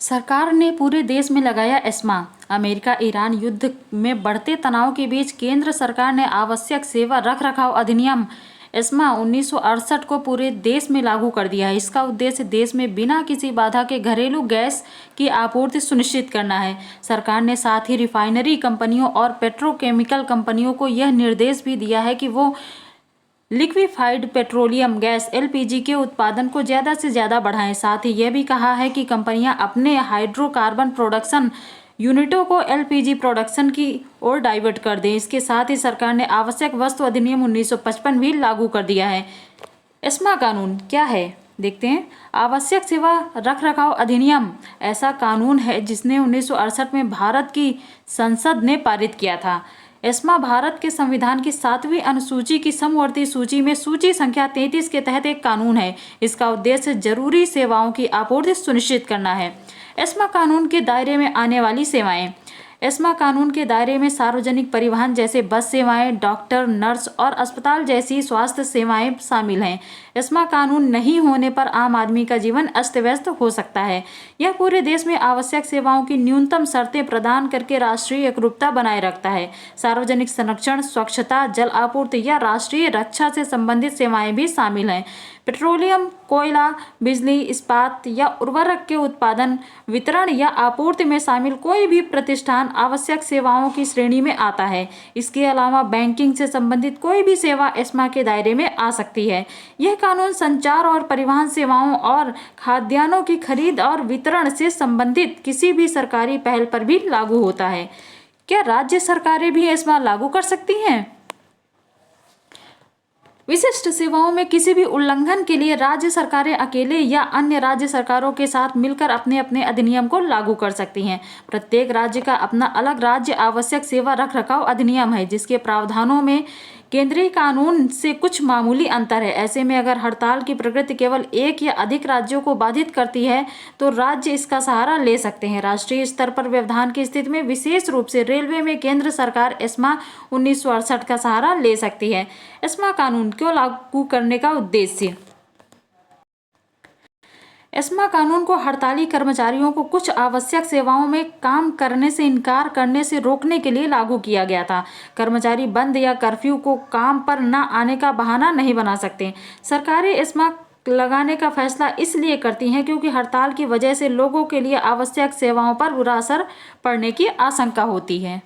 सरकार ने पूरे देश में लगाया एस्मा। अमेरिका ईरान युद्ध में बढ़ते तनाव के बीच केंद्र सरकार ने आवश्यक सेवा रखरखाव अधिनियम एस्मा 1968 को पूरे देश में लागू कर दिया है। इसका उद्देश्य देश में बिना किसी बाधा के घरेलू गैस की आपूर्ति सुनिश्चित करना है। सरकार ने साथ ही रिफाइनरी कंपनियों और पेट्रोकेमिकल कंपनियों को यह निर्देश भी दिया है कि वो लिक्विफाइड पेट्रोलियम गैस एलपीजी के उत्पादन को ज़्यादा से ज़्यादा बढ़ाएं। साथ ही यह भी कहा है कि कंपनियां अपने हाइड्रोकार्बन प्रोडक्शन यूनिटों को एलपीजी प्रोडक्शन की ओर डाइवर्ट कर दें। इसके साथ ही सरकार ने आवश्यक वस्तु अधिनियम 1955 भी लागू कर दिया है। एस्मा कानून क्या है, देखते हैं। आवश्यक सेवा रखरखाव अधिनियम ऐसा कानून है जिसने 1968 में भारत की संसद ने पारित किया था। एस्मा भारत के संविधान की 7वीं अनुसूची की समवर्ती सूची में सूची संख्या 33 के तहत एक कानून है। इसका उद्देश्य जरूरी सेवाओं की आपूर्ति सुनिश्चित करना है। एस्मा कानून के दायरे में आने वाली सेवाएं। एस्मा कानून के दायरे में सार्वजनिक परिवहन जैसे बस सेवाएं, डॉक्टर, नर्स और अस्पताल जैसी स्वास्थ्य सेवाएं शामिल हैं। एस्मा कानून नहीं होने पर आम आदमी का जीवन अस्त व्यस्त हो सकता है। यह पूरे देश में आवश्यक सेवाओं की न्यूनतम शर्तें प्रदान करके राष्ट्रीय एकरूपता बनाए रखता है। सार्वजनिक संरक्षण, स्वच्छता, जल आपूर्ति या राष्ट्रीय रक्षा से संबंधित सेवाएं भी शामिल हैं। पेट्रोलियम, कोयला, बिजली, इस्पात या उर्वरक के उत्पादन, वितरण या आपूर्ति में शामिल कोई भी प्रतिष्ठान आवश्यक सेवाओं की श्रेणी में आता है। इसके अलावा बैंकिंग से संबंधित कोई भी सेवा एस्मा के दायरे में आ सकती है। यह कानून संचार और परिवहन सेवाओं और खाद्यान्नों की खरीद और वितरण से संबंधित किसी भी सरकारी पहल पर भी लागू होता है। क्या राज्य सरकारें भी एस्मा लागू कर सकती हैं? विशिष्ट सेवाओं में किसी भी उल्लंघन के लिए राज्य सरकारें अकेले या अन्य राज्य सरकारों के साथ मिलकर अपने अपने अधिनियम को लागू कर सकती हैं। प्रत्येक राज्य का अपना अलग राज्य आवश्यक सेवा रखरखाव अधिनियम है, जिसके प्रावधानों में केंद्रीय कानून से कुछ मामूली अंतर है। ऐसे में अगर हड़ताल की प्रकृति केवल एक या अधिक राज्यों को बाधित करती है तो राज्य इसका सहारा ले सकते हैं। राष्ट्रीय स्तर पर व्यवधान की स्थिति में विशेष रूप से रेलवे में केंद्र सरकार एस्मा 1968 का सहारा ले सकती है। एस्मा कानून क्यों लागू करने का उद्देश्य। एस्मा कानून को हड़ताली कर्मचारियों को कुछ आवश्यक सेवाओं में काम करने से इनकार करने से रोकने के लिए लागू किया गया था। कर्मचारी बंद या कर्फ्यू को काम पर न आने का बहाना नहीं बना सकते। सरकारें एस्मा लगाने का फैसला इसलिए करती हैं क्योंकि हड़ताल की वजह से लोगों के लिए आवश्यक सेवाओं पर बुरा असर पड़ने की आशंका होती है।